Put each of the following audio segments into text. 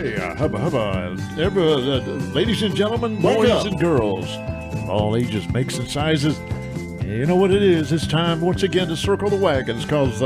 Hey, hubba hubba. Ladies and gentlemen, Wake boys up. and girls, of all ages, makes, and sizes. You know what it is. It's time once again to circle the wagons because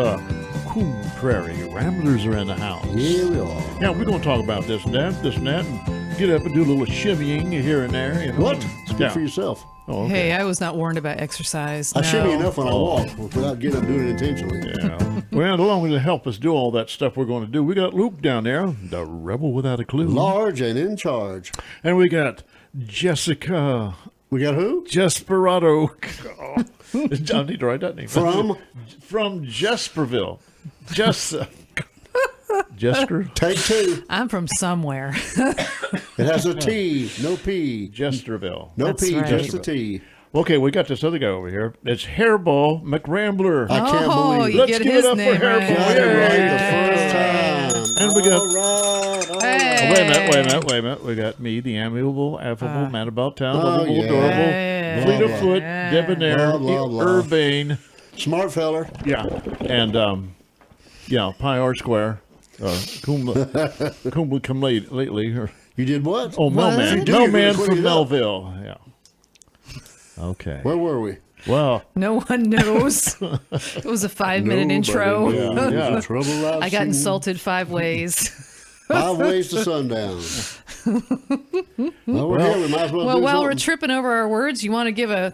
Coon, Prairie, Ramblers are in the house. Here we are. Yeah, we're going to talk about this and that, and get up and do a little shimmying here and there. You know? What? Speak Yeah. for yourself. Oh, okay. Hey, I was not warned about exercise. I no. shimmy enough when I walk without getting up doing it intentionally. Yeah. Well, along to help us do all that stuff we're going to do, we got Luke down there, the rebel without a clue. Large and in charge. And we got Jessica We got who? Desperado. I need to write that name. From? From Jesperville. Jesker? Take two. I'm from somewhere. It has a T, no P. Jesterville. No That's P, right. just a T. Okay, we got this other guy over here. It's Hairball McRambler. I can't Oh, believe it. you Let's get give his it up for name Hairball. right. Got it right Yeah. the first time. And we got- All right, all Hey. right. Wait a minute. We got me, the amiable, affable, man about town, Oh, lovable, yeah. adorable, Yeah. fleet of Blah, foot, blah. debonair, Blah, blah, blah. urbane. Smart feller. Yeah, and Pi R Square. Coon would come lately. Or, You did what? oh, Melman. You do, you're gonna Melman clean from it up. Melville. Yeah. Okay. Where were we? Well, No one knows. It was a 5-minute intro. Nobody knows Yeah. the trouble I've I got seen. insulted 5 ways. 5 ways to sundown. Well, we're here. We might as well Well, do while we're something. tripping over our words, you want to give a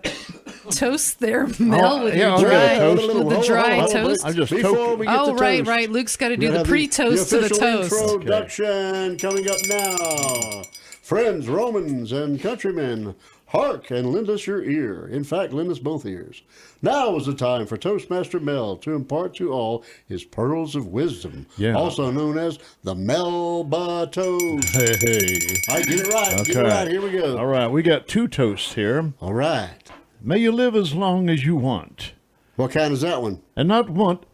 toast there, Mel, with yeah, your I'll give a dry, toast. with the dry toast? I'm just Before toking- we get Oh, to right, toast, right. Luke's got to we do the have pre-toast to the official toast. Introduction coming up now. Friends, Romans, and countrymen, hark and lend us your ear. In fact, lend us both ears. Now is the time for Toastmaster Mel to impart to all his pearls of wisdom, Yeah. also known as the Melba Toast. Hey. I get it right. Get it Okay. right. Here we go. All right, we got 2 toasts here. All right. May you live as long as you want, What kind is that one? and not want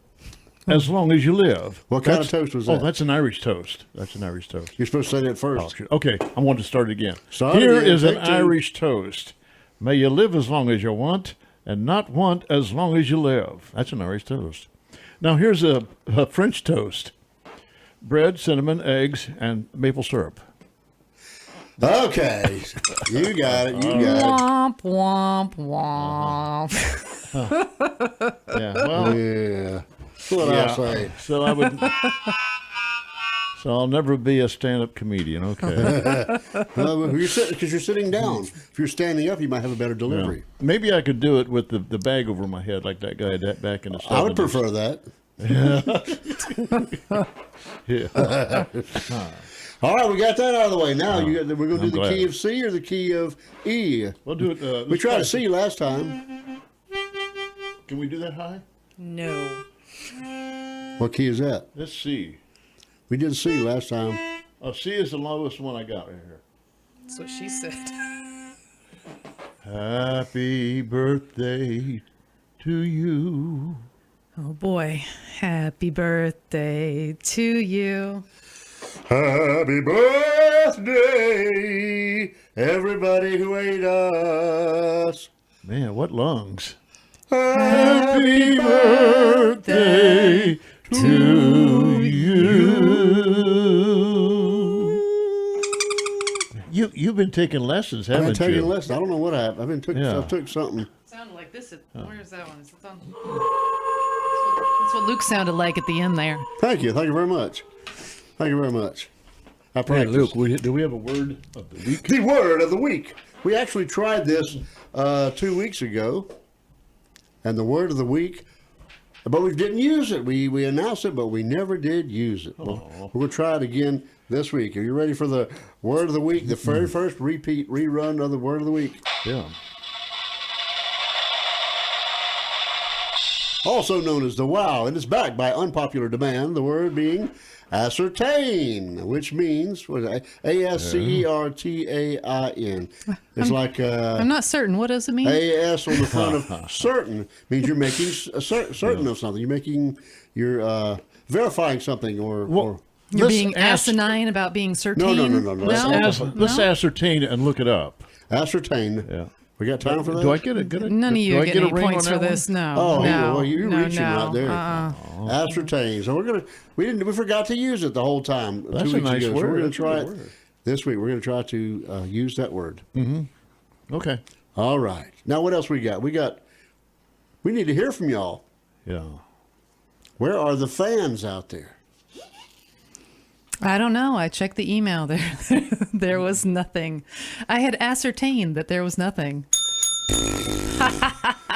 as long as you live. What kind of toast was Oh, that? that's an Irish toast. That's an Irish toast. You're supposed to say that Oh, first. shoot. Okay, I want to start again. Start Here again. is an Take two. Irish toast. May you live as long as you want, and not want as long as you live. That's an Irish toast. Now here's a French toast. Bread, cinnamon, eggs, and maple syrup. Okay. You got it. You got Womp, womp, womp. Yeah, well, it. Yeah. That's what yeah. I say. So I would. So I'll never be a stand-up comedian. Okay. Because you're sitting down. If you're standing up, you might have a better delivery. Maybe I could do it with the bag over my head like that guy back in the 70s. I would prefer that. Yeah. All right, we got that out of the way. Now we're going to do I'm the glad. key of C or the key of E. We'll do it. We tried C last time. Can we do that high? No. What key is that? Let's see. We did C last time. Oh, C is the lowest one I got right here. That's what she said. Happy birthday to you. Oh, boy. Happy birthday to you. Happy birthday, everybody who ate us. Man, what lungs. Happy birthday to you. You've been taking lessons, I've haven't been taking you? lessons. I don't know what happened. Yeah. I took something. Sounded like this. Where's that one? Is it on? That's what Luke sounded like at the end there. Thank you. Thank you very much. Thank you very much. I Hey, practiced. Luke, do we have a word of the week? The word of the week. We actually tried this 2 weeks ago, and the word of the week, but we didn't use it. We announced it, but we never did use it. We're going to try it again this week. Are you ready for the word of the week? The very first rerun of the word of the week. Yeah. Also known as the WOW, and it's backed by unpopular demand, the word being ascertain, which means what is it? ASCERTAIN. It's like I'm not certain. What does it mean? AS on the front of certain means you're making certain of something. You're verifying something or You're Let's being asinine about being certain. No. Let's ascertain and look it up. ascertain. Yeah. We got time for that? Do I get a None of you do I get get a any ring points on for that this. No. Oh, no. well, you're no, reaching no. right there. Ascertain. So we forgot to use it the whole time. That's 2 a weeks nice ago. word. So we're going That's to a try good it word. this week. We're going to try to use that word. Okay. All right. Now, what else we got? We need to hear from y'all. Yeah. Where are the fans out there? I don't know. I checked the email. There was nothing. I had ascertained that there was nothing.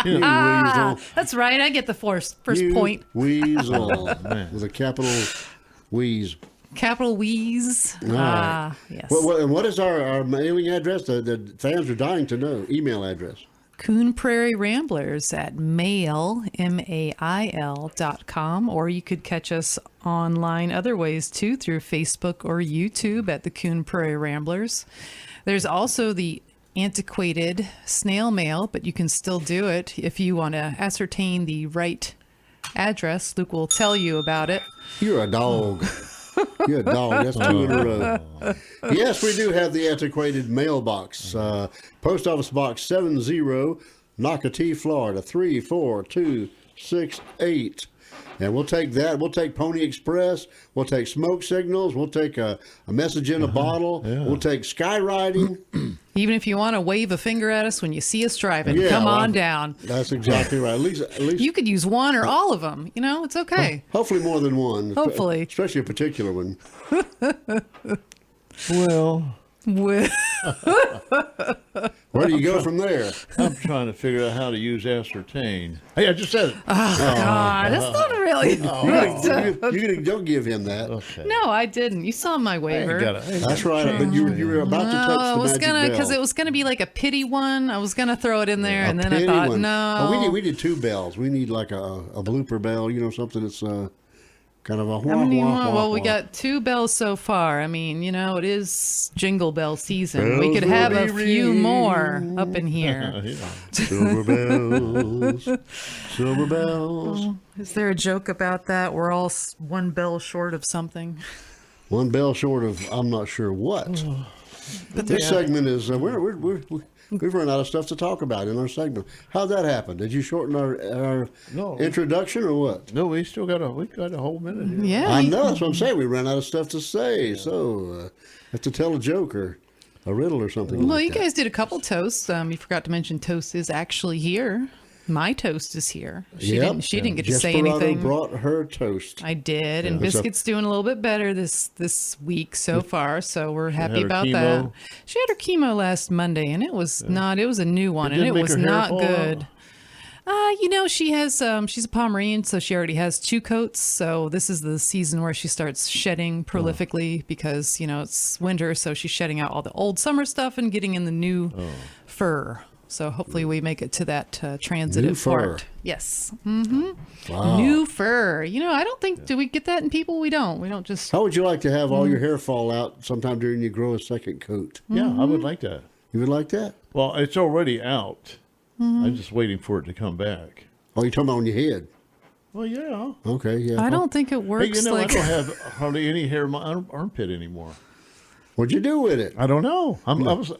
You weasel. That's right. I get the first You point. Weasel. man. With a capital wheeze. Capital Wheeze. All right. Yes. And what is our mailing address? The fans are dying to know. Email address. Coon Prairie Ramblers at mail.com, or you could catch us online other ways too, through Facebook or YouTube at the Coon Prairie Ramblers. There's also the antiquated snail mail, but you can still do it if you want to ascertain the right address. Luke will tell you about it. You're a dog. You're a dog. That's 2 in a row. Yes, we do have the antiquated mailbox. Post Office Box 70, Nocatee, Florida 34268. And we'll take that. We'll take Pony Express. We'll take smoke signals. We'll take a message in a bottle. Yeah. We'll take skywriting. Even if you want to wave a finger at us when you see us driving, Yeah, come well, on down. That's exactly right. At least You could use one or all of them. You know, it's okay. hopefully more than one. Hopefully. Especially a particular one. Well, With Where do you go from there? I'm trying to figure out how to use ascertain. Hey, I just said it. God, that's not really. Don't give him that. Okay. No, I didn't. You saw my Hey, waiver. That's right. But you were about to touch No, the I was magic gonna, bell. because it was gonna be like a pity one. I was gonna throw it in there, and then I penny thought, one. no. Oh, we need 2 bells. We need like a blooper bell. You know, something that's kind of a How many wah, more? wah, Well, we wah. got 2 bells so far. I mean, you know, it is Jingle Bell season. We Bells could have a will few ring. more up in here. Yeah. Silver bells, silver bells. Is there a joke about that? We're all 1 bell short of something. 1 bell short of I'm not sure what. But this segment is we've run out of stuff to talk about in our segment. How'd that happen? Did you shorten our No. introduction or what? No, we got a whole minute here. Yeah. I know, that's what I'm saying. We ran out of stuff to say, so have to tell a joke or a riddle or something. Well, like you that. guys did a couple toasts. You forgot to mention Toast is actually here. My toast is here. She Yep. didn't get to say Desperado anything. brought her toast. I did, and Yeah. Biscuit's doing a little bit better this week so far, so we're happy had her about chemo? that. She had her chemo last Monday, and it was not. It was a new one, and didn't it make was her hair not fall good. You know, she has she's a Pomeranian, so she already has 2 coats. So this is the season where she starts shedding prolifically because, you know, it's winter, so she's shedding out all the old summer stuff and getting in the new fur. So hopefully we make it to that transitive New fur. part. Yes. Mm-hmm. Wow. New fur. You know, I don't think, do we get that in people? We don't. We don't just. How would you like to have all your hair fall out sometime during you grow a second coat? Yeah, I would like that. You would like that? Well, it's already out. I'm just waiting for it to come back. Oh, you're talking about on your head? Well, yeah. Okay, yeah. I don't think it Hey, works you know, like. I don't have hardly any hair in my armpit anymore. What'd you do with it? I don't know. I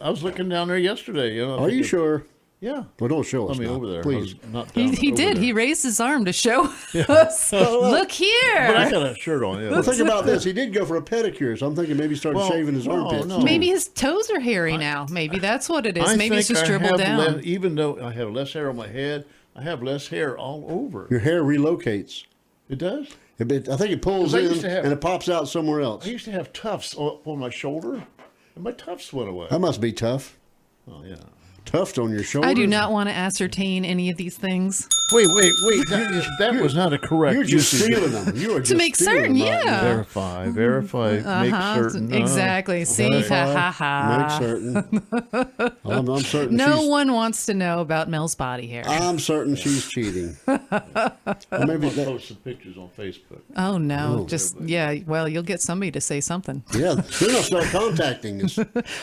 was looking down there yesterday. You know, Are you sure? Yeah. Well, don't show us I mean, now, over there. please. I was not He down did. over He there. raised his arm to show us. Look here. But I got a shirt on. Yeah. Well, think about this. He did go for a pedicure, so I'm thinking maybe he started Well, shaving his no, armpits. no. Maybe his toes are hairy now. Maybe that's what it is. I Maybe it's think just I dribbled have down. even though I have less hair on my head, I have less hair all over. Your hair relocates. It does? I think it pulls 'Cause I in used to have- and it pops out somewhere else. I used to have tufts on my shoulder, and my tufts went away. That must be tough. Oh, yeah. Tuft on your shoulder. I do not want to ascertain any of these things. Wait. That was not a correct You're just usage. stealing them. You are just make stealing certain, them, aren't you? yeah. Verify, make certain. Exactly. See, Verify, ha Make ha. certain. I'm certain. No she's, one wants to know about Mel's body hair. I'm certain she's cheating. Or I'm maybe gonna that, post some pictures on Facebook. Oh no, Oh. just yeah. Well, you'll get somebody to say something. yeah, they're gonna start contacting us.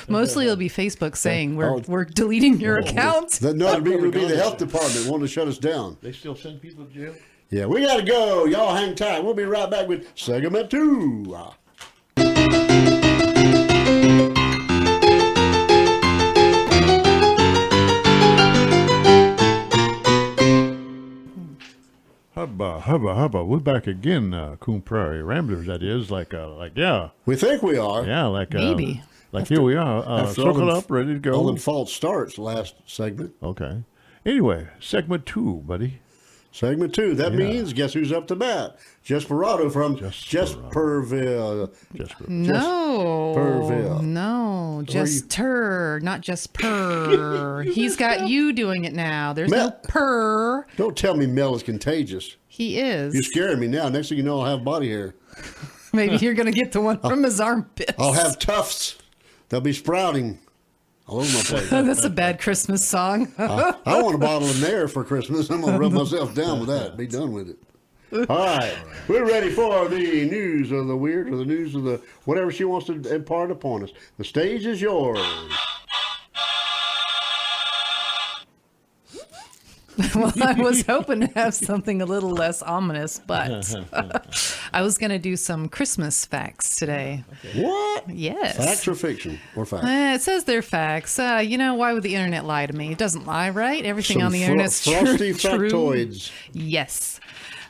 Mostly it'll be Facebook saying Oh. we're deleting your account. No, it'll be the health department wanting to shut us down. They still send people to jail? Yeah, we gotta go. Y'all hang tight. We'll be right back with segment 2. Hubba. We're back again, Coon Prairie Ramblers, that is. Yeah. We think we are. Yeah, Maybe. Here we are. After all Circle them- up, ready to go. All them false starts last segment. Okay. Anyway, segment 2, buddy. Segment 2. That means, guess who's up to bat? Jesperado from Jesperville. No. Jesperville. No. Jester, not just purr. He's got you doing it now. There's no purr. Don't tell me Mel is contagious. He is. You're scaring me now. Next thing you know, I'll have body hair. Maybe you're going to get the one from his armpits. I'll have tufts. They'll be sprouting all over my place. That's a bad Christmas song. I want a bottle of Nair for Christmas. I'm going to rub myself down with that. Be done with it. All right. We're ready for the news of the weird or the news of the whatever she wants to impart upon us. The stage is yours. Well, I was hoping to have something a little less ominous, but I was going to do some Christmas facts today. What? Yes. Facts or fiction? Or facts? It says they're facts. Why would the internet lie to me? It doesn't lie, right? Everything Some on the internet's frosty true. factoids. Yes.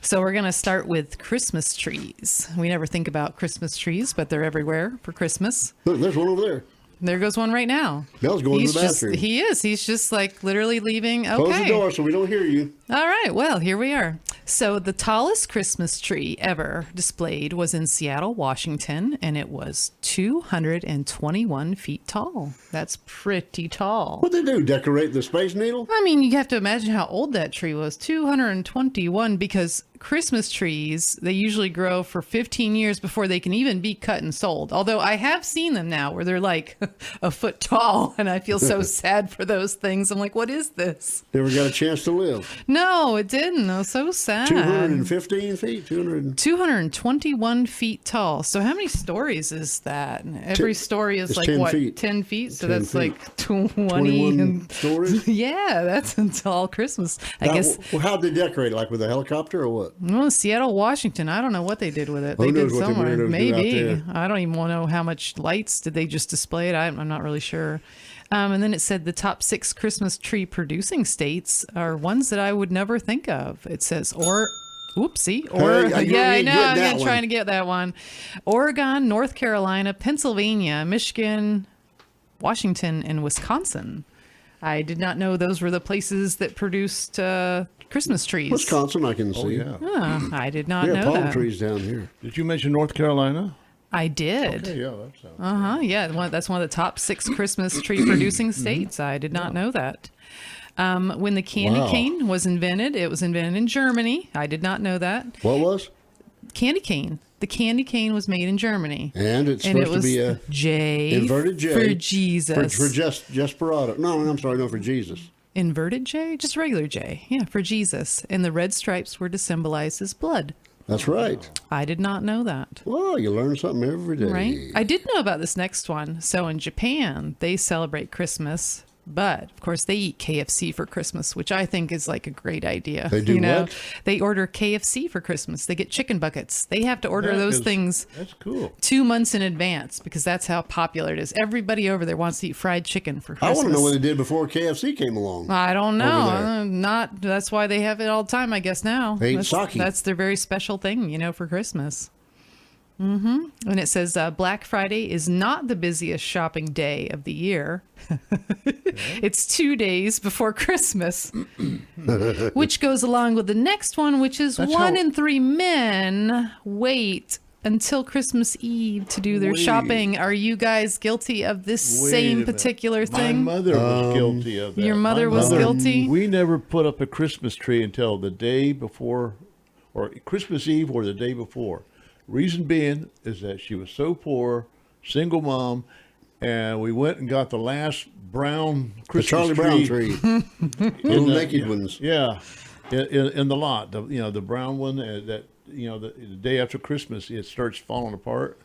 So we're going to start with Christmas trees. We never think about Christmas trees, but they're everywhere for Christmas. Look, there's one over there. There goes one right now. Mel's going to the bathroom. He is. He's just like literally leaving. Okay. Close the door so we don't hear you. All right. Well, here we are. So the tallest Christmas tree ever displayed was in Seattle, Washington, and it was 221 feet tall. That's pretty tall. What'd they do? Decorate the Space Needle? I mean, you have to imagine how old that tree was. 221, because Christmas trees, they usually grow for 15 years before they can even be cut and sold. Although I have seen them now where they're like a foot tall, and I feel so sad for those things. I'm like, what is this? Never got a chance to live. No, it didn't. I was so sad. 215 feet? 221 feet tall. So how many stories is that? Every story is it's like 10 what? feet. 10 feet? So 10 that's feet. like 20. 21 stories? Yeah, that's a tall Christmas. I Now, guess. How'd they decorate it? Like with a helicopter or what? Well, Seattle, Washington. I don't know what they did with it. Who They did knows what the somewhere. weirdos do out Maybe. there? I don't even want to know how much lights did they just display it. I'm not really sure. And then it said the top 6 Christmas tree producing states are ones that I would never think of. It says Oopsie. Hey, I know. I'm that one. trying to get that one. Oregon, North Carolina, Pennsylvania, Michigan, Washington, and Wisconsin. I did not know those were the places that produced Christmas trees. Wisconsin, I can see. Yeah. I did not Yeah, know palm that. trees down here. Did you mention North Carolina? I did. Okay, yeah, that sounds Yeah, that's one of the top 6 Christmas tree producing states. I did not know that. When the candy Wow. cane was invented, it was invented in Germany. I did not know that. What was? Candy cane. The candy cane was made in Germany. And it's And it supposed was to be a J. inverted J. For Jesus. For Jesperado. No, I'm sorry, no, for Jesus. Inverted J? Just regular J. Yeah, for Jesus. And the red stripes were to symbolize his blood. That's right. I did not know that. Well, you learn something every day. Right? I did know about this next one. So in Japan, they celebrate Christmas, but of course they eat KFC for Christmas, which I think is like a great idea. They do what? They order KFC for Christmas. They get chicken buckets. They have to order Yeah, those 'cause things That's cool. 2 months in advance because that's how popular it is. Everybody over there wants to eat fried chicken for I Christmas. want to know what they did before KFC came along. I don't over know. there. Not. That's why they have it all the time, I guess, now. They eat that's, sake. That's their very special thing, for Christmas. And it says Black Friday is not the busiest shopping day of the year. It's 2 days before Christmas, which goes along with the next one, which is That's 1 how- in 3 men wait until Christmas Eve to do their Wait. shopping. Are you guys guilty of this Wait a same minute. particular My thing? mother was guilty of that. Your mother My was guilty? We never put up a Christmas tree until the day before, or Christmas Eve or the day before. Reason being is that she was so poor, single mom, and we went and got the last brown The Christmas Charlie Brown tree. Little naked ones. Yeah, in the lot, the brown one that the day after Christmas it starts falling apart.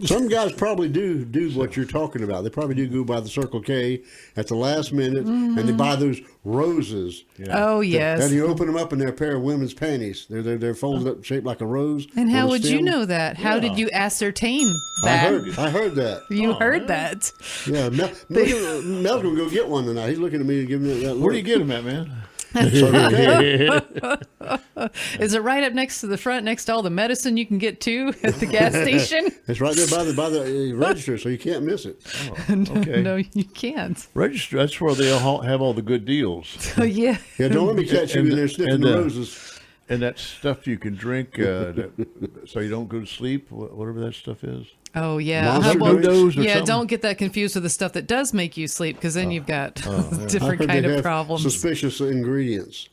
Some guys probably do what you're talking about. They probably do go by the Circle K at the last minute, and they buy those roses. Oh, yes. And you open them up, and they're a pair of women's panties. They're folded up, shaped like a rose. And how on a would you stem. know that? How did you ascertain I that? heard that. You heard that. Yeah, Mel's gonna go get one tonight. He's looking at me to give me that look. Where do you get them at, man? So they can. Is it right up next to the front, next to all the medicine you can get to at the gas station? It's right there by the register, so you can't miss it. Okay. No, you can't. Register. That's where they all have all the good deals. Oh, yeah. Yeah, don't let me catch you in there sniffing the roses. And that stuff you can drink so you don't go to sleep, whatever that stuff is. Oh, yeah. Monster Well, drinks? or yeah, something? don't get that confused with the stuff that does make you sleep, because then you've got I different heard kind they of have problems. suspicious ingredients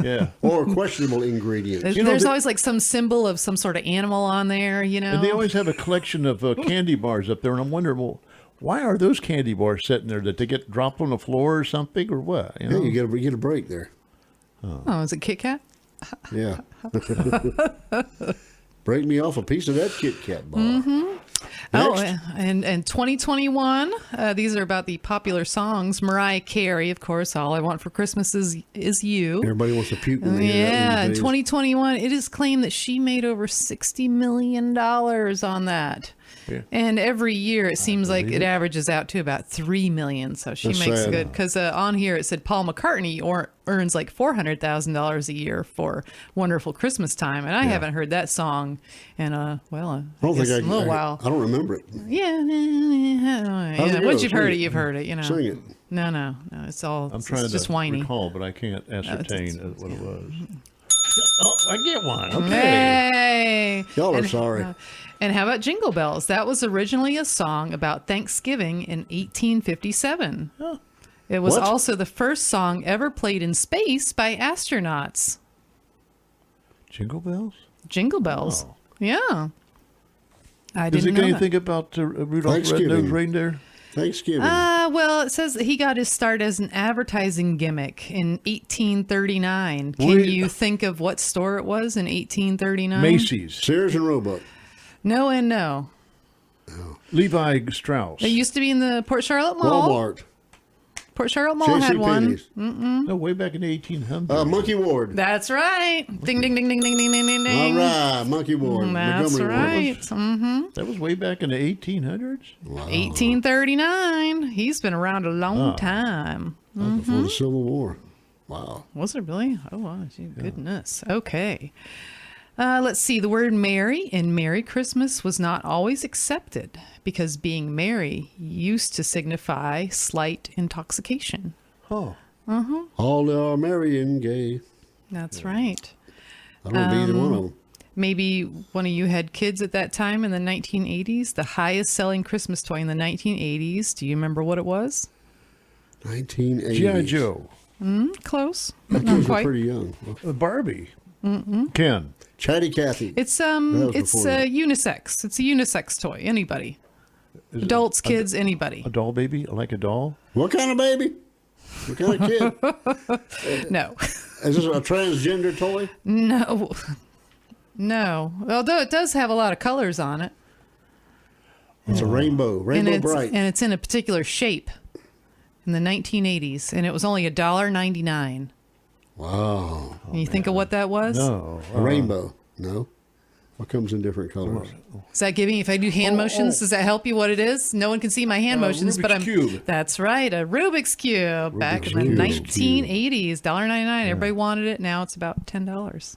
Yeah. or questionable ingredients. There's, You know, there's the- always like some symbol of some sort of animal on there, you know? And they always have a collection of candy bars up there, and I'm wondering, well, why are those candy bars sitting there? That they get dropped on the floor or something, or what? You Yeah, know? you get a break there. Oh, is it Kit Kat? Yeah. Break me off a piece of that Kit Kat bar. Oh, Next. and 2021, these are about the popular songs. Mariah Carey, of course, All I Want for Christmas is You. Everybody wants to puke when they hear that Yeah, in these days. 2021, it is claimed that she made over $60 million on that. Yeah. And every year it seems like it averages out to about $3 million. So she That's makes sad. good. Because on here it said Paul McCartney earns like $400,000 a year for Wonderful Christmas Time. And I haven't heard that song in I don't guess think a little while. I don't remember it. Yeah. How's it Once go? you've heard it, you've heard it, you know. Sing it. No. It's all, I'm it's trying just to whiny. recall, but I can't ascertain what it was. Oh, I get one. Okay. Hey. Y'all are sorry. And how about Jingle Bells? That was originally a song about Thanksgiving in 1857. Huh. It was What? also the first song ever played in space by astronauts. Jingle bells? Jingle Bells. Oh. Yeah. I Does didn't it know get that. anything about Rudolph Thanksgiving. Red-Nosed Reindeer? Thanksgiving. Well, it says that he got his start as an advertising gimmick in 1839. Can Wait. you think of what store it was in 1839? Macy's. Sears and Roebuck. No and no. Levi Strauss. It used to be in the Port Charlotte Mall. Walmart. Port Charlotte Mall had one. JCPenney's. No, way back in the 1800s. Monkey Ward. That's right. Ding, ding, ding, ding, ding, ding, ding, ding, All ding. right, Monkey Ward. That's Montgomery right. Mm-hmm. That was way back in the 1800s? Ward. Wow. 1839. He's been around a long time. Before the Civil War. Wow. Was it really? Oh, wow. Goodness. Okay. Let's see. The word merry in Merry Christmas was not always accepted because being merry used to signify slight intoxication. Oh. All are merry and gay. That's right. I don't know either one of them. Maybe one of you had kids at that time in the 1980s. The highest selling Christmas toy in the 1980s. Do you remember what it was? 1980s. G.I. Joe. Close. My Not kids were quite. pretty young. Barbie. Ken. Chatty Cathy. It's was it's before that. unisex. It's a unisex toy. Anybody, Is it adults, kids, anybody. A doll baby? Like a doll? What kind of baby? What kind of kid? No, Is this a transgender toy? no. Although it does have a lot of colors on it, It's a rainbow. and Rainbow it's bright. and it's in a particular shape. In the 1980s, and it was only $1.99. Wow. And you think of what that was? No. A rainbow. No. What comes in different colors? Is that giving? If I do hand motions, does that help you? What it is? No one can see my hand motions, but Rubik's Cube. That's right, a Rubik's cube back in the Rubik's Cube. 1980s, $1.99. Everybody wanted it. Now it's about $10.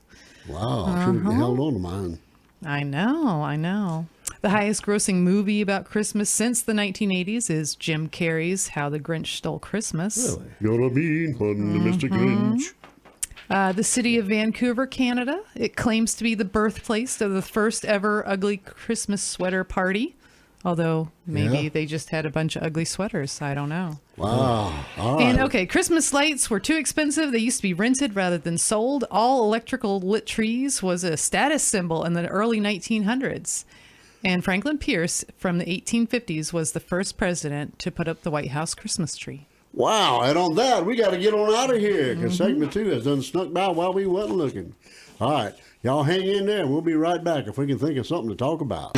Wow. I should have held on to mine. I know. The highest grossing movie about Christmas since the 1980s is Jim Carrey's How the Grinch Stole Christmas. Really? You're a mean one, Mr. Grinch. The city of Vancouver, Canada. It claims to be the birthplace of the first ever ugly Christmas sweater party. Although maybe Yeah. they just had a bunch of ugly sweaters. I don't know. Wow. All right. And okay, Christmas lights were too expensive. They used to be rented rather than sold. All electrical lit trees was a status symbol in the early 1900s. And Franklin Pierce from the 1850s was the first president to put up the White House Christmas tree. Wow. And on that, we got to get on out of here because segment 2 has done snuck by while we wasn't looking. All right. Y'all hang in there. We'll be right back if we can think of something to talk about.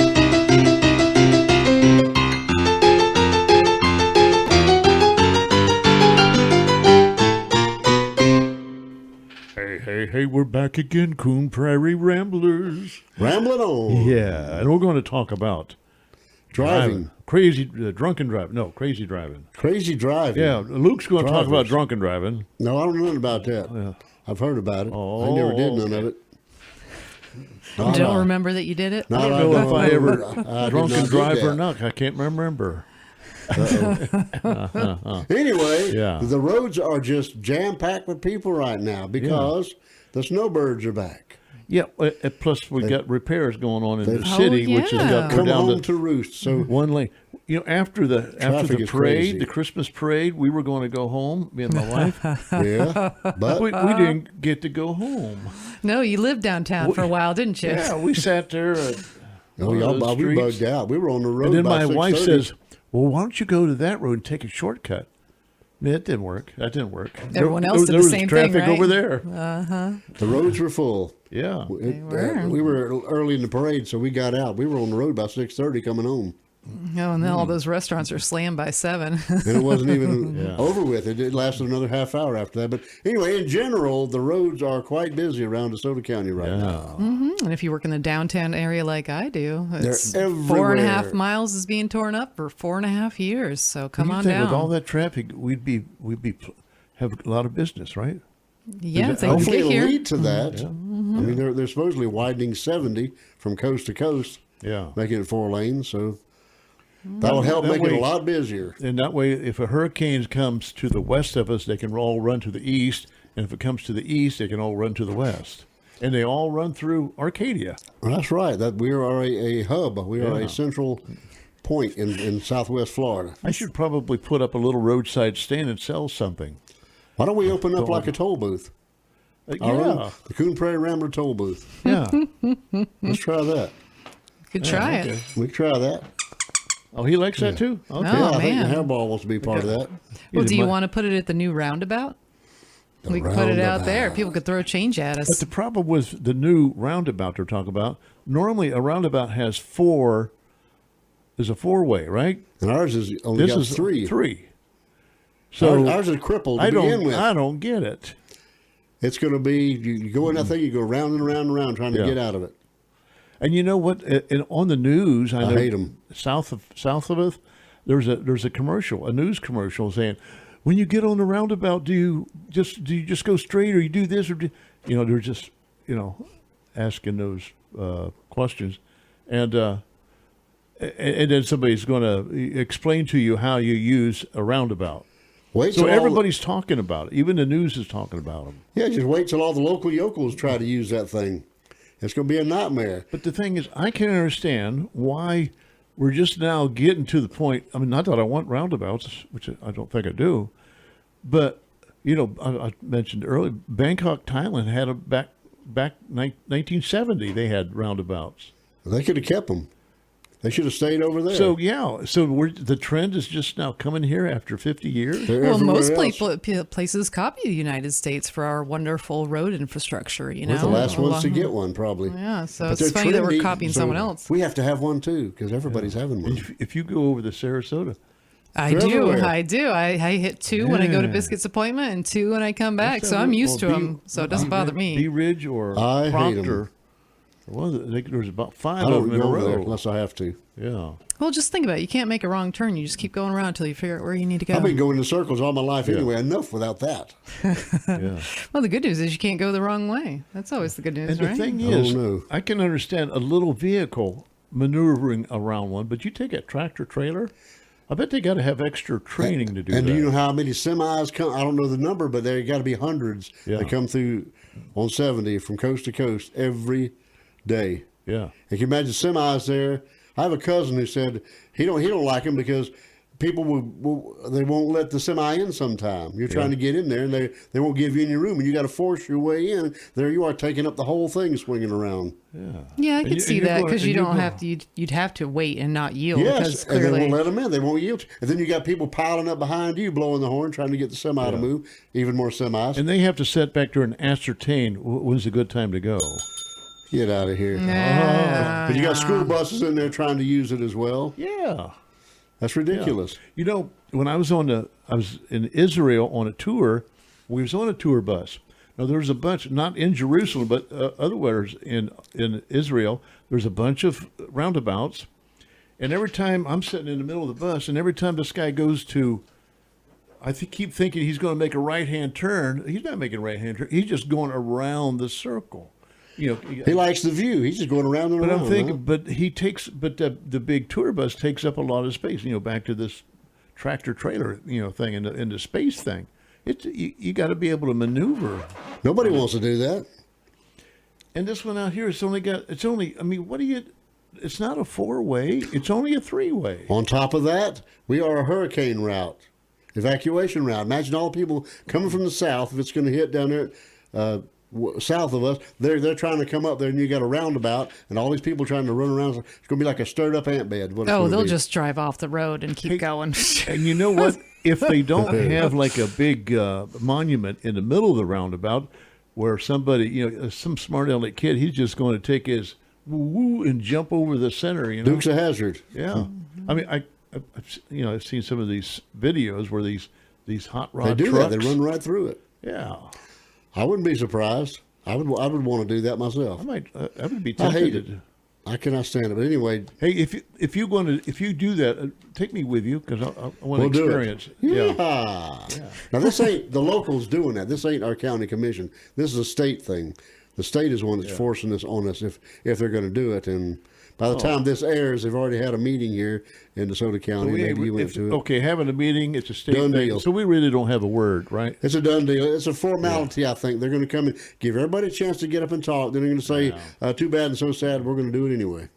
Hey, we're back again, Coon Prairie Ramblers. Rambling on. Yeah, and we're going to talk about Driving. Crazy, drunken driving. No, crazy driving. Crazy driving. Yeah, Luke's going to talk about Drivers. drunken driving. No, I don't know nothing about that. Yeah. I've heard about it. Oh, I never did none of it. No, Don't no. remember that you did it? No, I don't know if I ever I did drunken not do drive or that. not. I can't remember. Anyway, Yeah. the roads are just jam-packed with people right now because the snowbirds are back. Yeah, plus we got repairs going on in the Oh, city, which has yeah. got we're Come down home to to roost. So one lane. You know, after the Traffic is parade, crazy. the Christmas parade, we were going to go home. Me and my wife, yeah, but we didn't get to go home. No, you lived downtown for a while, didn't you? Yeah, we sat there. no, on y'all, those we streets. bugged out. We were on the road. And then by my wife 6:30. says, "Well, why don't you go to that road and take a shortcut?" Man, it didn't work. That didn't work. Everyone There- else did there the was same traffic thing, right? over there. the roads were full. Yeah. We were early in the parade, so we got out. We were on the road by 6:30 coming home. Oh, and then all those restaurants are slammed by 7. And it wasn't even Yeah. over with. It lasted another half hour after that. But anyway, in general, the roads are quite busy around DeSoto County right now. And if you work in the downtown area like I do, it's They're 4.5 everywhere. miles is being torn up for 4.5 years. So come you on think down. with all that traffic, we'd be have a lot of business, right? yeah, if they can Hopefully get it'll here. lead to that. I mean, they're supposedly widening 70 from coast to coast, Yeah. making it 4 lanes. So that'll help That make it way- a lot busier. And that way, if a hurricane comes to the west of us, they can all run to the east. And if it comes to the east, they can all run to the west. And they all run through Arcadia. Well, that's right. That we are a hub. We are Yeah. a central point in Southwest Florida. I should probably put up a little roadside stand and sell something. Why don't we open up like a toll booth? Our own, Yeah. the Coon Prairie Rambler toll booth. Yeah. Let's try that. Could try okay. it. We can try that. Oh, he likes that too? Okay. No. Yeah, Oh, I think man. the hairball wants to be part of that. Well, Either do you my- want to put it at the new roundabout? The We could put it out there. roundabout. People could throw change at us. But the problem with the new roundabout they're talking about, normally a roundabout has is a 4-way, right? And ours is only This got is 3. 3. So ours is crippled to I begin don't, with. I don't get it. It's going to be, you go in that thing, you go round and round and round trying to Yeah. get out of it. And you know what? On the news, I know hate 'em. south of us, there's a commercial, a news commercial saying, when you get on the roundabout, do you just go straight, or you do this, or they're just asking those questions, and then somebody's going to explain to you how you use a roundabout. Wait So till all everybody's talking about it. Even the news is talking about them. just wait till all the local yokels try to use that thing. It's going to be a nightmare. But the thing is, I can't understand why we're just now getting to the point. I mean, not that I want roundabouts, which I don't think I do, but I mentioned earlier, Bangkok, Thailand had back 1970. They had roundabouts. They could have kept them. They should have stayed over there. So the trend is just now coming here after 50 years. They're Well, most everywhere else. places copy the United States for our wonderful road infrastructure. We're the last ones to get one, probably. Yeah, so But it's they're funny that we're trendy, copying so someone else. We have to have one too, because everybody's having one. If you go over to Sarasota, I They're do. everywhere. I do. I hit 2 when I go to Yeah. Biscuit's appointment and 2 when I come back. So I'm used to them. So it doesn't bother Bee me. Ridge or I hate 'em. Proctor. There's about 5 I of don't them in a go over there row. unless I have to. Yeah. Well, just think about it. You can't make a wrong turn. You just keep going around until you figure out where you need to go. I've been going in circles all my life anyway. Enough without that. Yeah. Well, the good news is you can't go the wrong way. That's always the good news, And the right? thing I don't is, know. I can understand a little vehicle maneuvering around one, but you take a tractor trailer, I bet they got to have extra training to do And that. do you know how many semis come? I don't know the number, but there got to be hundreds Yeah. that come through on 70 from coast to coast every day. Yeah. And can you imagine semis there? I have a cousin who said he don't like them because people they won't let the semi in sometime. You're trying to get in there and they won't give you any room, and you got to force your way in. There you are taking up the whole thing, swinging around. Yeah, I And could you- see and you're that going- because and you you're don't going- have to. You'd have to wait and not yield because Yes, and they clearly. won't let them in. They won't yield. And then you got people piling up behind you, blowing the horn, trying to get the semi to move. Even more semis. And they have to sit back there and ascertain when's a good time to go. Get out of here. Yeah. But you got school buses in there trying to use it as well. Yeah. That's ridiculous. You know, when I was in Israel on a tour, we was on a tour bus. Now there was a bunch, not in Jerusalem, but otherwhere in Israel. There's a bunch of roundabouts, And every time I'm sitting in the middle of the bus, and every time this guy goes to, keep thinking he's going to make a right-hand turn. He's not making a right-hand turn. He's just going around the circle. You know, He likes the view. He's just going around and but around. I'm thinking, huh? but the big tour bus takes up a lot of space. You know, back to this tractor trailer, thing in the space thing. You got to be able to maneuver. Nobody wants to do that. And this one out here, it's only. I mean, it's not a 4-way. It's only a 3-way. On top of that, we are a hurricane route, evacuation route. Imagine all the people coming from the south. If it's going to hit down there south of us, they're trying to come up there, and you got a roundabout, and all these people trying to run around. It's going to be like a stirred up ant bed. They'll just drive off the road and keep going. And you know what? If they don't have like a big monument in the middle of the roundabout where somebody, some smart aleck kid, he's just going to take his woo and jump over the center, Dukes of Hazzard. Yeah. I mean, I've seen some of these videos where these hot rod They do trucks. that. They run right through it. Yeah. I wouldn't be surprised. I would want to do that myself. I would be I hate tempted. it. I cannot stand it. But anyway, Hey, if you do that, take me with you because I want we'll to do experience. it. Yeah. Now this ain't the locals doing that. This ain't our county commission. This is a state thing. The state is one that's forcing this on us if they're going to do it. And by the time this airs, they've already had a meeting here in DeSoto County. Maybe you went to it. Okay, having a meeting, it's a state Done thing. deal. So we really don't have a word, right? It's a done deal. It's a formality, I think. They're going to come and give everybody a chance to get up and talk. Then they're going to say, too bad and so sad, we're going to do it anyway.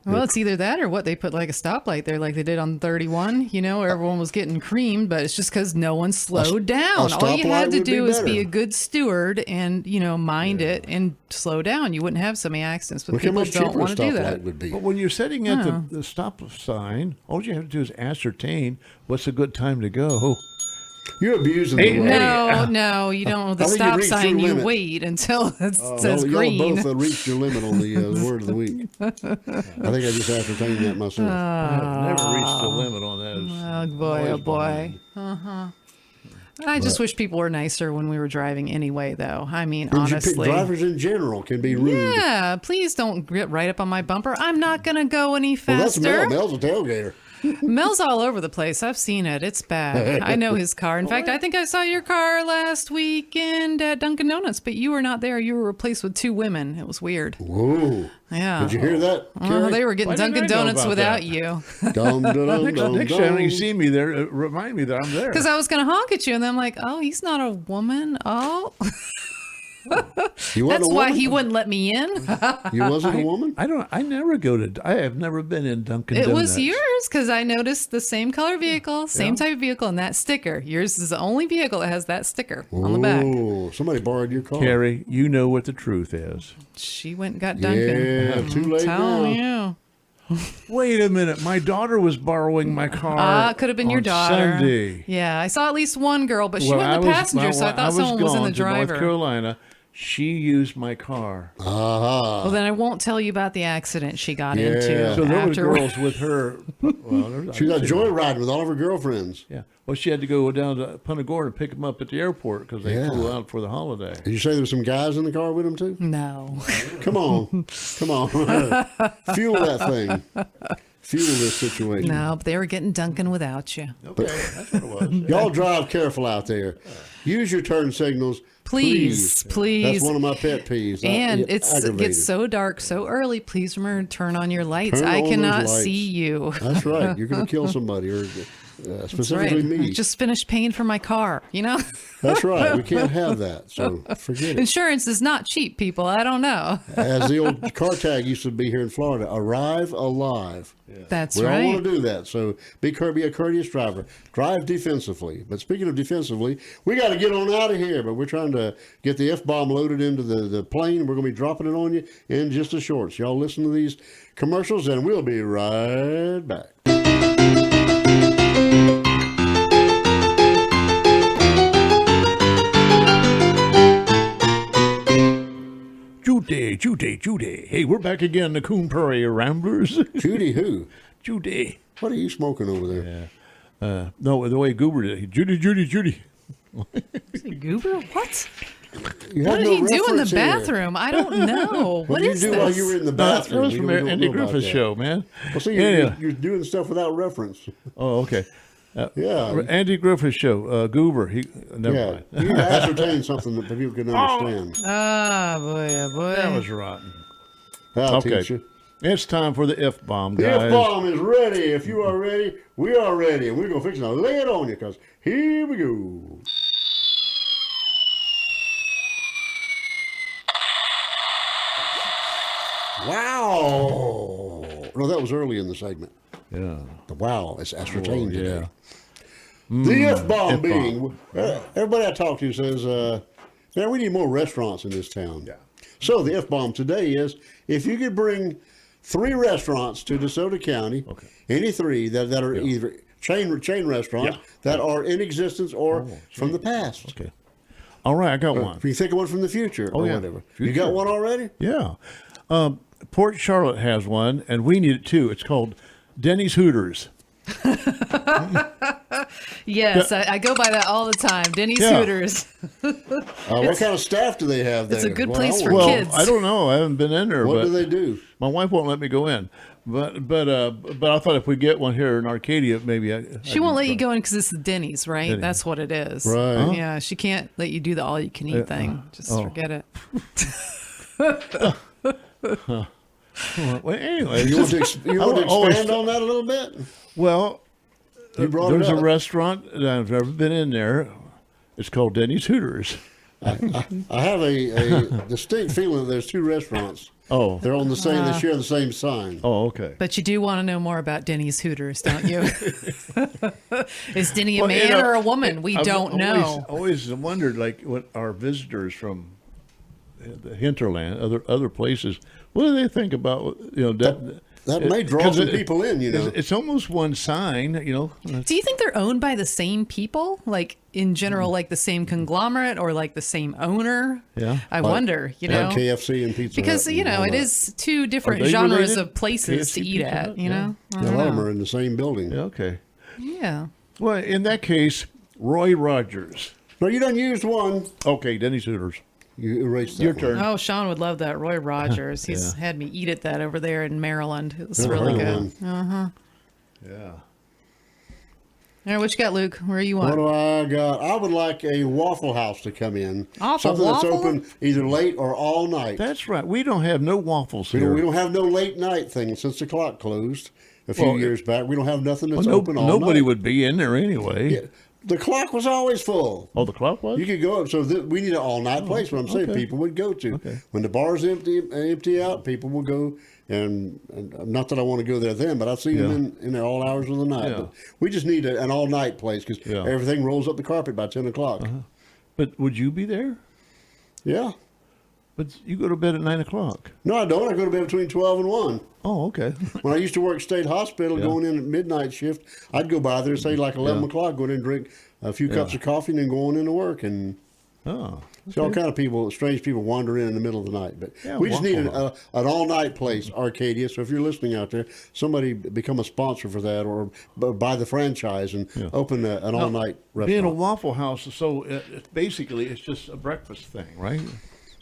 Well, it's either that or what they put like a stoplight there, like they did on 31. Where everyone was getting creamed, but it's just because no one slowed down. All you had to do is be a good steward and mind it and slow down. You wouldn't have so many accidents, but Look how people much don't cheaper a want to do that. stoplight would be. But when you're sitting at the stop sign, all you have to do is ascertain what's a good time to go. You're abusing the road. No, you don't. The I think you stop reached sign, your you limit. wait until it says Y'all green. both reached your limit on the word of the week. I think I just ascertained that myself. I've never reached the limit on that. Oh boy, oh boy. I just wish people were nicer when we were driving anyway, though. I mean, honestly. Drivers in general can be rude. Yeah, please don't get right up on my bumper. I'm not going to go any Well, that's faster. Mel. Mel's a tailgater. Mel's all over the place. I've seen it. It's bad. I know his car. In fact, I think I saw your car last weekend at Dunkin' Donuts, but you were not there. You were replaced with 2 women. It was weird. Whoa. Yeah. Did you hear that, Well, Carrie? they were getting Why didn't Dunkin' I know Donuts about without that? you. Dum, dum, dum, dum, Next time dum. you see me there, remind me that I'm there. Because I was going to honk at you, and then I'm like, oh, he's not a woman. Oh. You wasn't That's a why woman? he wouldn't let me in. You wasn't a woman? I have never been in Dunkin' It Donuts. was yours because I noticed the same color vehicle, same type of vehicle, and that sticker. Yours is the only vehicle that has that sticker on the back. Oh, somebody borrowed your car. Carrie, you know what the truth is. She went and got Dunkin'. Yeah, too late Telling now. you. Wait a minute. My daughter was borrowing my car. Could have been your on daughter. Sunday. Yeah, I saw at least one girl, but she Well, went in the passenger, so I thought someone was in the gone to North driver. Carolina. She used my car. Aha. Well, then I won't tell you about the accident she got Yeah. into. So there were afterward. girls with her. Well, She got joyriding with all of her girlfriends. Yeah. Well, she had to go down to Punta Gorda and pick them up at the airport because they Yeah. flew out for the holiday. Did you say there were some guys in the car with them too? No. Come on. Come on. Fuel that thing. Fuel this situation. No, but they were getting Dunkin' without you. Okay, that's what it was. Y'all drive careful out there. Use your turn signals. Please. That's one of my pet peeves. And I get it aggravated. gets so dark so early. Please remember to turn on your lights. Turn I on those cannot lights. see you. That's right. You're going to kill somebody, or That's specifically right. me. I just finished paying for my car, That's right. We can't have that. So forget it. Insurance is not cheap, people. I don't know. As the old car tag used to be here in Florida, arrive alive. That's We all right. want to do that. So be a courteous driver. Drive defensively. But speaking of defensively, we got to get on out of here. But we're trying to get the F-bomb loaded into the plane. We're going to be dropping it on you in just a short. So y'all listen to these commercials, and we'll be right back. Judy. Hey, we're back again, the Coon Prairie Ramblers. Judy who? Judy. What are you smoking over there? No, the way Goober did it. Judy. Goober? What? You What have did no he do in the reference here. bathroom? I don't know. What What did is you do while this? you were in the That bathroom? was We from don't Andy know about Griffith's that. show, man. Well, see, Yeah. you're doing stuff without reference. Oh, okay. Yeah. Andy Griffith's show. Goober. Never Yeah. mind. You need to ascertain something that people can understand. Ah, boy, oh boy. That was rotten. I'll Okay. teach you. It's time for the F-bomb, The guys. F-bomb is ready. If you are ready, we are ready. And we're going to fix it and lay it on you because here we go. Wow. No, that was early in the segment. Yeah. The wow is ascertained Oh, yeah. today. The F-bomb F-bomb. being, everybody I talk to says, man, we need more restaurants in this town. Yeah. So the F-bomb today is, if you could bring 3 restaurants to DeSoto County, Okay. any 3 that are either chain restaurants Yeah. that are in existence or from the past. Okay. All right, I got one. If you think of one from the future or yeah. whatever. You Future. got one already? Yeah. Port Charlotte has one, and we need it too. It's called Denny's Hooters. Yes, I go by that all the time. Denny's Yeah. Hooters. What kind of staff do they have there? It's a good Well, place I for want- Well, kids. I don't know. I haven't been in there. What but do they do? My wife won't let me go in. But I thought if we get one here in Arcadia, maybe She won't let you go in because it's the Denny's, right? Denny's. That's what it is. Right. Huh? Yeah, she can't let you do the all-you-can-eat thing. Just forget it. Well, anyway, You want to, you want to always- expand on that a little bit? well, You brought there's it a up. restaurant that I've never been in there. It's called Denny's Hooters. I have a distinct feeling that there's 2 restaurants. Oh, They're on the same. They share the same sign. oh, okay. But you do want to know more about Denny's Hooters, don't you? Is Denny a Well, man you know, or a woman? We I've don't know. Always wondered, like, what our visitors from the hinterland, other places, what do they think about That may draw 'cause some people in, you know. It's almost one sign, Do you think they're owned by the same people? Like in general, like the same conglomerate or like the same owner? Yeah. I wonder, Like know. KFC and Pizza Because, Hut you and know, all it that. is 2 different they genres related? of places KFC, to eat Pizza at, Hut? you know? A lot of them are in the same building. Yeah, okay. Yeah. Well, in that case, Roy Rogers. No, you done used one. Okay, Denny's Hooters. You erased that Your one. turn. Oh, Sean would love that. Roy Rogers. He's had me eat at that over there in Maryland. It was Never really heard of good. one. Yeah. All right, what you got, Luke? Where you What want? do I got? I would like a Waffle House to come in. Awful Something that's Waffle? open either late or all night. That's right. We don't have no waffles We here. don't have no late night thing since the clock closed a few Well, years back. We don't have nothing that's Well, open all nobody night. would be in there anyway. Yeah, the clock was always full. Oh, the clock was? You could go up. So we need an all-night place. What I'm saying, okay. people would go to Okay. when the bars empty out. People will go, and not that I want to go there then, but I've seen them in there all hours of the night. Yeah. But we just need an all-night place because Yeah. everything rolls up the carpet by 10 o'clock. But would you be there? Yeah. But you go to bed at 9 o'clock. No, I don't. I go to bed between 12 and 1. Oh, okay. When I used to work state hospital, Yeah. going in at midnight shift, I'd go by there, say like 11 Yeah. o'clock, go in and drink a few cups of coffee, and then go on into work. And Oh, see all kind of people, strange people wander in the middle of the night. But Yeah, we just need Waffle an all-night place, Arcadia. So if you're listening out there, somebody become a sponsor for that or buy the franchise and open an all-night being a restaurant. Waffle House, so it's just a breakfast thing, right?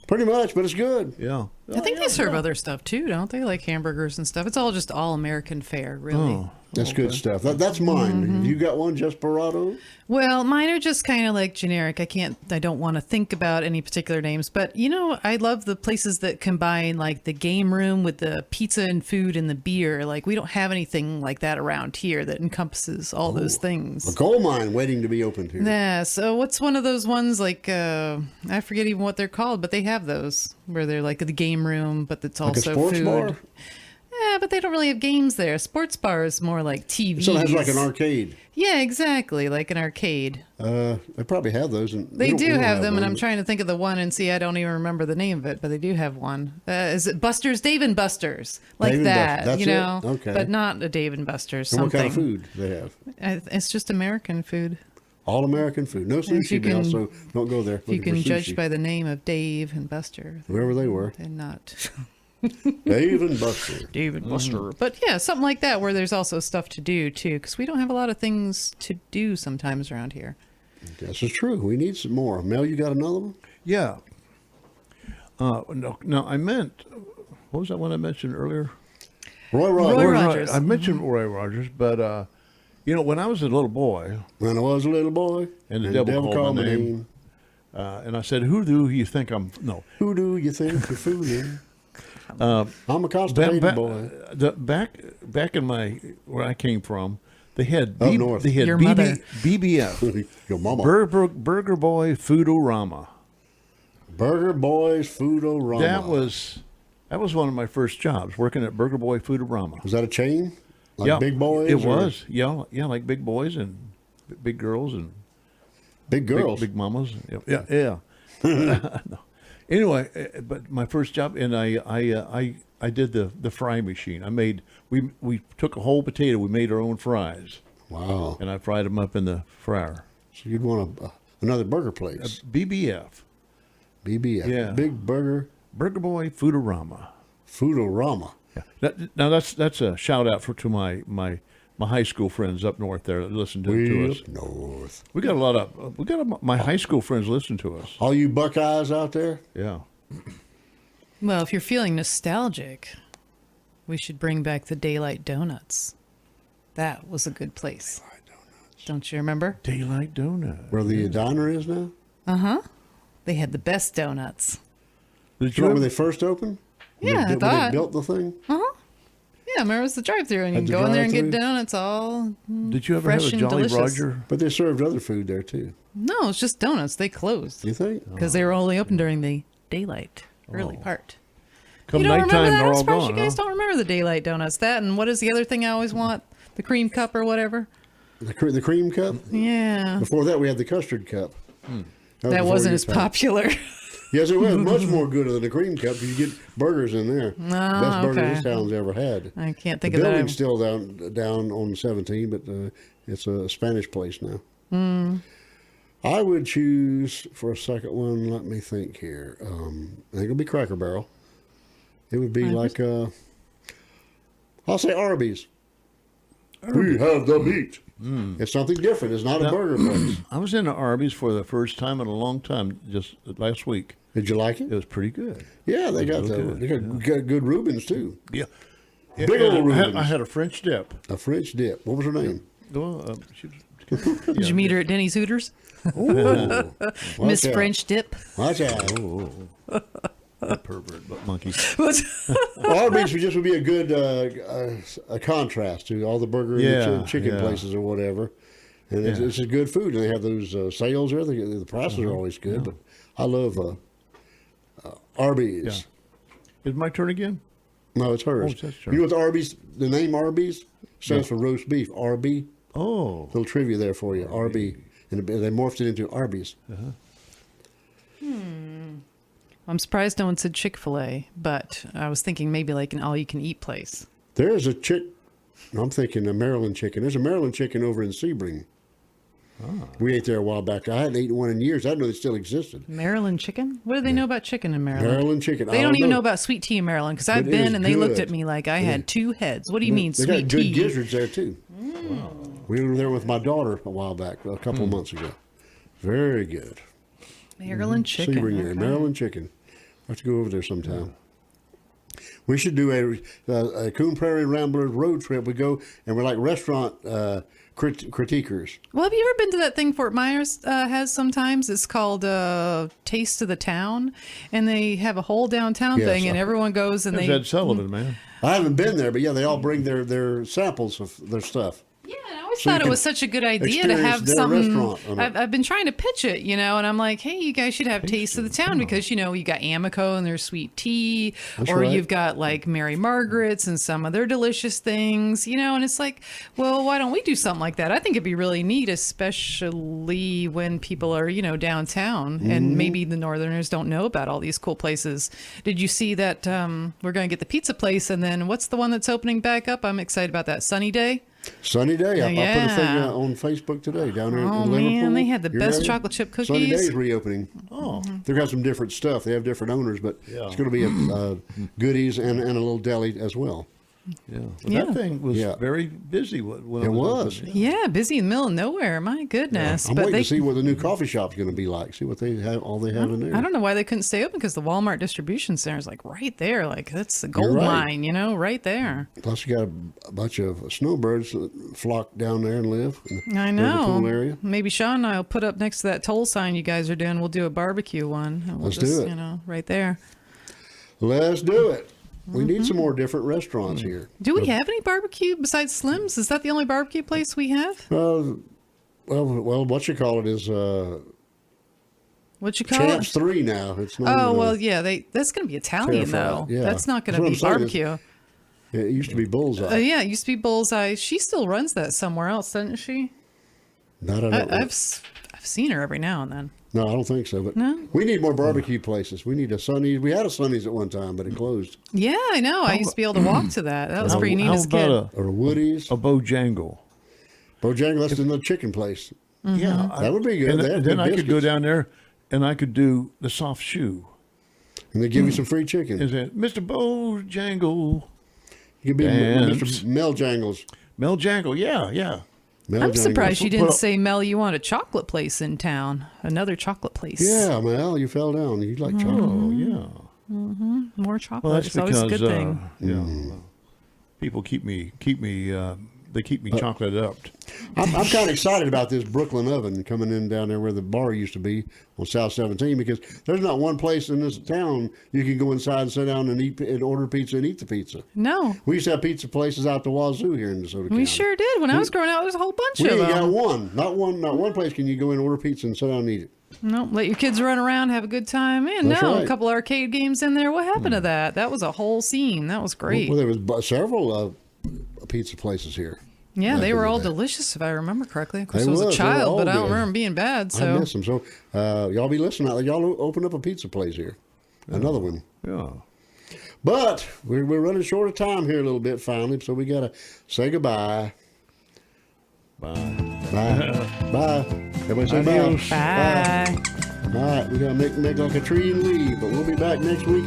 Pretty much, but it's good. Yeah. I think they serve other stuff too, don't they? Like hamburgers and stuff. It's all just all American fare, really. Oh. That's good stuff. That's mine. Mm-hmm. You got one, Desperado? Well, mine are just kind of like generic. I don't want to think about any particular names, but you know, I love the places that combine like the game room with the pizza and food and the beer. Like we don't have anything like that around here that encompasses all those A things. gold mine waiting to be opened here. Yeah. So what's one of those ones like, I forget even what they're called, but they have those where they're like the game room, but it's Like a also sports food. bar? Yeah, but they don't really have games there. Sports bar is more like TV. So it has like an arcade. Yeah, exactly, like an arcade. They probably have those. And They we do don't have them, and one, I'm but- trying to think of the one and see. I don't even remember the name of it, but they do have one. Is it Buster's? Dave and Buster's, like Dave and that, Buster's. That's you know? it? Okay. But not a Dave and Buster's. And what Something. kind of food they have? It's just American food. All American food. No If you sushi now, can- so don't go there. If you looking can for judge sushi. by the name of Dave and Buster, Whoever they were. and not Dave and Buster. Dave and Buster. But yeah, something like that where there's also stuff to do too, because we don't have a lot of things to do sometimes around here. This is true. We need some more. Mel, you got another one? Yeah. No, I meant, what was that one I mentioned earlier? Roy Rogers. Roy Rogers. I mentioned Roy Rogers, but, when I was a little boy, When I was a little boy, and the devil called my name, and I said, who do you think I'm, no. Who do you think you're fooling? I'm a constipated boy. Back in where I came from, they had Up north. They had Your mother. BBF, Your mama. Burger Boy Foodorama. Burger Boys Foodorama. That was one of my first jobs, working at Burger Boy Foodorama. Was that a chain? Like Yeah, Big Boys? It or was, yeah, like big boys and big girls and Big girls. big mamas. Yeah. No. Anyway, but my first job, and I did the fry machine. We took a whole potato, we made our own fries, Wow. and I fried them up in the fryer. So you'd want another burger place. BBF, BBF. yeah. Big Burger Burger Boy Foodorama. Foodorama. Yeah. Now that's a shout out to my high school friends up north there that listen to us. North. We got my high school friends listen to us. All you Buckeyes out there? Yeah. Well, if you're feeling nostalgic, we should bring back the Daylight Donuts. That was a good place. Don't you remember? Daylight Donut. Where the diner is now? They had the best donuts. Did You know you when ever, they first opened? Yeah, I when thought. they built the thing? Yeah, remember it was the drive-through, and you At can the go in there and get drive-thru? donuts all did you ever have fresh a and Jolly delicious. Roger? But they served other food there too. No, it's just donuts. They closed You think? because they were only open during the daylight early part. Come You don't remember nighttime, that? they're I'm all surprised gone. you guys Huh? don't remember the daylight donuts. That and what is the other thing I always want? The cream cup or whatever. The cream cup? Yeah, Before that, we had the custard cup. that before wasn't your as time. popular. Yes, it was much more good than the cream cup. You get burgers in there. Best burger okay. this town's ever had. I can't The think of building's that. still down on 17, but it's a Spanish place now. I would choose for a second one. Let me think here. I think it'll be Cracker Barrel. It would be like I'll say Arby's. We have the meat. It's something different. It's not a burger place. I was in Arby's for the first time in a long time just last week. Did you like It it? was pretty good. Yeah, they got real the, good, they got good Reubens too. Yeah. Big old Reubens. I had a French dip. A French dip. What was her name? Well, Did you meet her at Denny's Hooters? Ooh, Miss watch out. French Dip. Watch out. pervert, but monkey. Arby's would be a good a contrast to all the burger and chicken places or whatever. And it's a good food. And they have those sales there. The prices are always good. But I love Arby's. Yeah. Is my turn again? No, it's hers. Oh, it's his turn. You know what the name Arby's stands for roast beef. RB. Oh. Little trivia there for you. RB. And they morphed it into Arby's. I'm surprised no one said Chick-fil-A, but I was thinking maybe like an all-you-can-eat place. There's a I'm thinking a Maryland chicken. There's a Maryland chicken over in Sebring. We ate there a while back. I hadn't eaten one in years. I didn't know they still existed. Maryland chicken? What do they know about chicken in Maryland? Maryland chicken. They don't even know about sweet tea in Maryland because I've It been is and they looked good. at me like I had two heads. What do you mean They sweet got good tea? gizzards there too. We were there with my daughter a while back, a couple of months ago. Very good. Maryland chicken. Sebring area, okay. Maryland chicken. I have to go over there sometime. We should do a Coon Prairie Ramblers road trip. We go and we're like restaurant critiquers. Well, have you ever been to that thing Fort Myers has sometimes? It's called Taste of the Town, and they have a whole downtown Yes, thing, and everyone goes and There's they. Ed Sullivan, man. I haven't been there, but yeah, they all bring their samples of their stuff. Yeah, and I always So you thought it can was such a good idea to experience have their something. restaurant on it. I've been trying to pitch it, and I'm like, hey, you guys should have Taste of the Town because you got Amico and their sweet tea, That's or right. you've got like Mary Margaret's and some of their delicious things, and it's like, well, why don't we do something like that? I think it'd be really neat, especially when people are, downtown, Mm-hmm. and maybe the Northerners don't know about all these cool places. Did you see that we're going to get the pizza place, and then what's the one that's opening back up? I'm excited about that. Sunny Day. Sunny Day. I put a thing Yeah. on Facebook today down there Oh, in Liverpool. man, they had the Your best area. chocolate chip Sunny cookies. Day's reopening. Oh. They've got some different stuff. They have different owners, but Yeah. it's going to be goodies and a little deli as well. Yeah. But Yeah. that thing was Yeah. very busy when It it was. open. Yeah, busy in the middle of nowhere. My goodness. I'm but waiting they, to see what the new coffee shop's going to be like. See what they have, all they have in there. I don't know why they couldn't stay open because the Walmart distribution center is like right there. Like that's the You're gold right. mine, right there. Plus, you got a bunch of snowbirds that flock down there and live in the I Liverpool know. area. Maybe Sean and I will put up next to that toll sign you guys are doing. We'll do a barbecue one. And we'll Let's do just, it. Right there. Let's do it. We need some more different restaurants here. Do we have any barbecue besides Slim's? Is that the only barbecue place we have? Well, what you call it is What you call Champs it? 3 now. It's not Oh even well, yeah. That's going to be Italian Terrified. though. Yeah. That's not going That's to what be I'm saying is- barbecue. It used to be Bullseye. Yeah, it used to be Bullseye. She still runs that somewhere else, doesn't she? Not I don't know. I've seen her every now and then. No, I don't think so. But No? we need more barbecue places. We need a Sonny's. We had a Sonny's at one time, but it closed. Yeah, I know. I used to be able to walk to that. That was How- pretty neat how as a kid. about Or a Woody's. a Bojangle? Bojangles, that's another chicken place. Yeah, That would be good. And They have then good I could go biscuits. down there, and I could do the soft shoe. And they give you some free chicken. Is it Mr. Bojangle? You could be Dance. Mr. Mel Jangles. Mel Jangle? Yeah. Mel I'm Jangles. surprised you Put didn't up- say, Mel, you want a chocolate place in town. Another chocolate place. Yeah, Mel, you fell down. You like chocolate. Oh, yeah. More chocolate. Well, that's it's always because a good thing. people keep me they keep me chocolate up. I'm kind of excited about this Brooklyn oven coming in down there where the bar used to be on South 17 because there's not one place in this town you can go inside and sit down and eat and order pizza and eat the pizza. No, We used to have pizza places out the wazoo here in DeSoto County. we sure did. When I was growing up, there was a whole bunch We of ain't got them. one. Not one place can you go in and order pizza and sit down and eat it. No, let your kids run around, have a good time. Man, That's no, right. a couple arcade games in there. What happened to that? That was a whole scene. That was great. Well, there was several pizza places here. Yeah, back they in were the all day. delicious, if I remember correctly. Of course, They I was a was. They were child, all but I don't good. remember them being bad. I So miss them. So y'all be listening out there. Y'all open up a pizza place here. Another one. Yeah. But we're running short of time here a little bit finally, so we got to say goodbye. Bye. Bye. Bye. Everybody say Adios. bye. bye. All right, we got to make like a tree and leave, but we'll be back next week.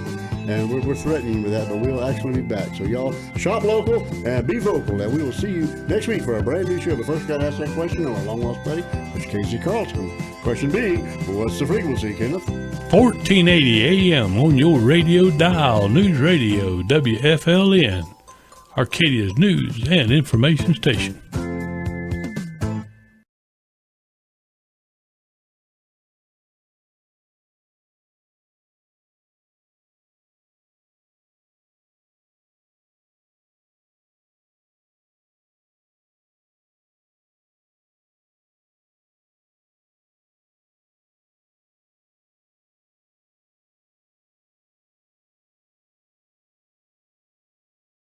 And we're threatening with that, but we'll actually be back. So y'all shop local and be vocal. And we will see you next week for a brand new show. But first, got to ask that question on our long lost buddy, Mr. Casey Carlton. Question being, what's the frequency, Kenneth? 1480 AM on your radio dial. News Radio WFLN, Arcadia's news and information station.